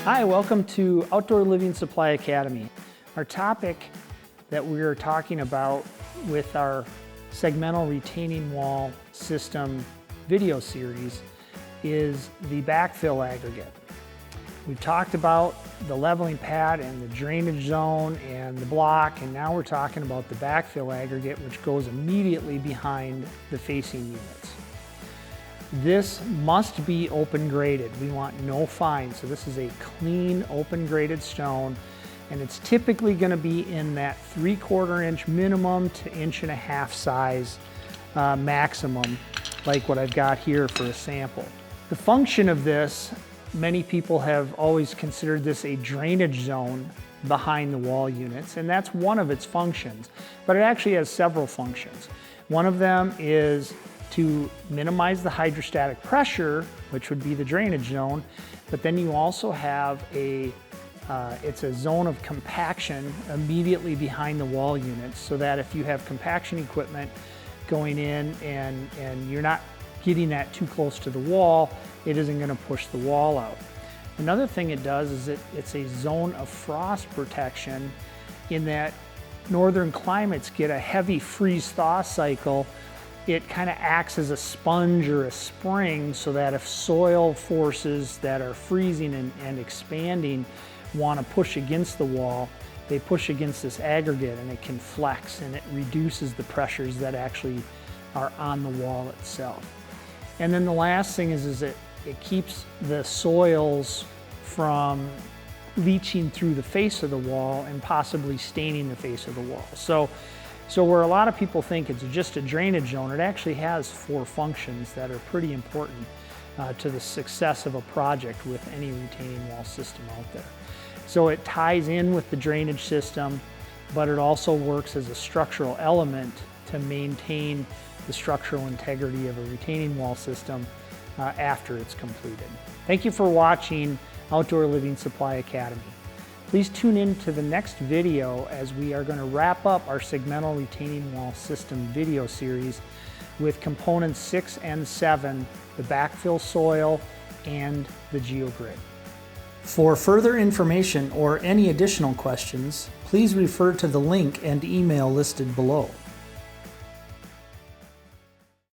Hi, welcome to Outdoor Living Supply Academy. Our topic that we're talking about with our segmental retaining wall system video series is the backfill aggregate. We've talked about the leveling pad and the drainage zone and the block, and now we're talking about the backfill aggregate, which goes immediately behind the facing units. This must be open graded. We want no fines, so this is a clean open graded stone, and it's typically going to be in that 3/4 inch minimum to 1.5 inch size maximum, like what I've got here for a sample. The function of this, many people have always considered this a drainage zone behind the wall units, and that's one of its functions, but it actually has several functions. One of them is to minimize the hydrostatic pressure, which would be the drainage zone, but then you also have it's a zone of compaction immediately behind the wall units, so that if you have compaction equipment going in and you're not getting that too close to the wall, it isn't going to push the wall out. Another thing it does is it's a zone of frost protection, in that northern climates get a heavy freeze-thaw cycle. It kind of acts as a sponge or a spring, so that if soil forces that are freezing and expanding want to push against the wall, they push against this aggregate and it can flex, and it reduces the pressures that actually are on the wall itself. And then the last thing is it keeps the soils from leaching through the face of the wall and possibly staining the face of the wall. So where a lot of people think it's just a drainage zone, it actually has 4 functions that are pretty important to the success of a project with any retaining wall system out there. So it ties in with the drainage system, but it also works as a structural element to maintain the structural integrity of a retaining wall system after it's completed. Thank you for watching Outdoor Living Supply Academy. Please tune in to the next video, as we are going to wrap up our segmental retaining wall system video series with components 6 and 7, the backfill soil and the geogrid. For further information or any additional questions, please refer to the link and email listed below.